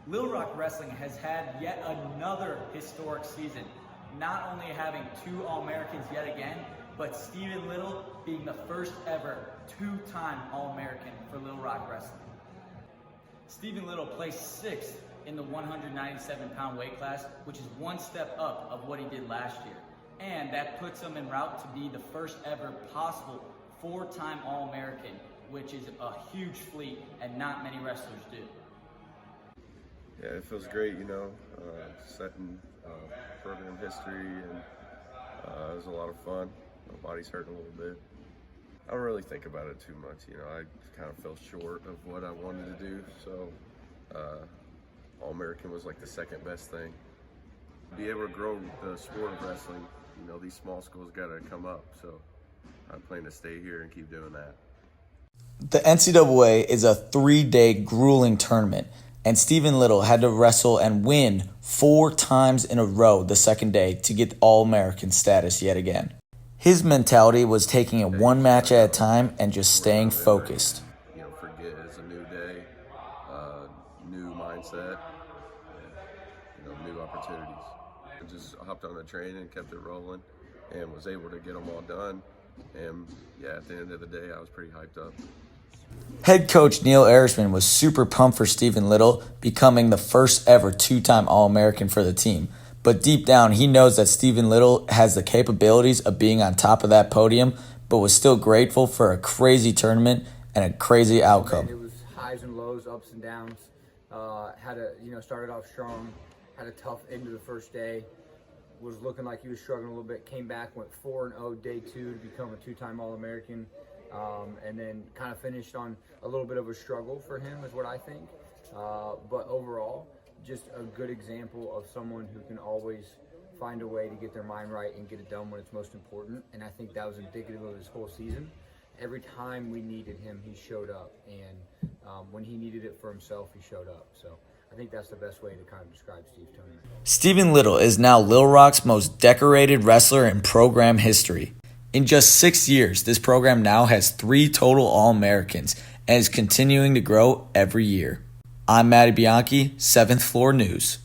Little Rock Wrestling has had yet another historic season, not only having 2 All-Americans yet again, but Stephen Little being the first ever 2-time All-American for Little Rock Wrestling. Stephen Little placed 6th in the 197-pound weight class, which is 1 step up of what he did last year. And that puts him en route to be the first ever possible 4-time All-American, which is a huge feat and not many wrestlers do. Yeah, it feels great, setting program history, and it was a lot of fun. My body's hurting a little bit. I don't really think about it too much, I kind of fell short of what I wanted to do, so All-American was like the second best thing. Be able to grow the sport of wrestling, these small schools got to come up, so I plan to stay here and keep doing that. The NCAA is a 3-day grueling tournament, and Stephen Little had to wrestle and win 4 times in a row the second day to get All-American status yet again. His mentality was taking it 1 match at a time and just staying focused. Forget it's a new day, new mindset, new opportunities. I just hopped on the train and kept it rolling and was able to get them all done. And at the end of the day, I was pretty hyped up. Head coach Neil Erisman was super pumped for Stephen Little, becoming the first ever 2-time All-American for the team. But deep down, he knows that Stephen Little has the capabilities of being on top of that podium, but was still grateful for a crazy tournament and a crazy outcome. It was highs and lows, ups and downs. Started off strong, had a tough end of the first day, was looking like he was struggling a little bit, came back, went 4-0 day 2 to become a 2-time All-American. And then kind of finished on a little bit of a struggle for him is what I think. But overall, just a good example of someone who can always find a way to get their mind right and get it done when it's most important. And I think that was indicative of his whole season. Every time we needed him, he showed up. And when he needed it for himself, he showed up. So I think that's the best way to kind of describe Steve Tony. Stephen Little is now Little Rock's most decorated wrestler in program history. In just 6 years, this program now has 3 total All-Americans and is continuing to grow every year. I'm Matty Bianchi, 7th Floor News.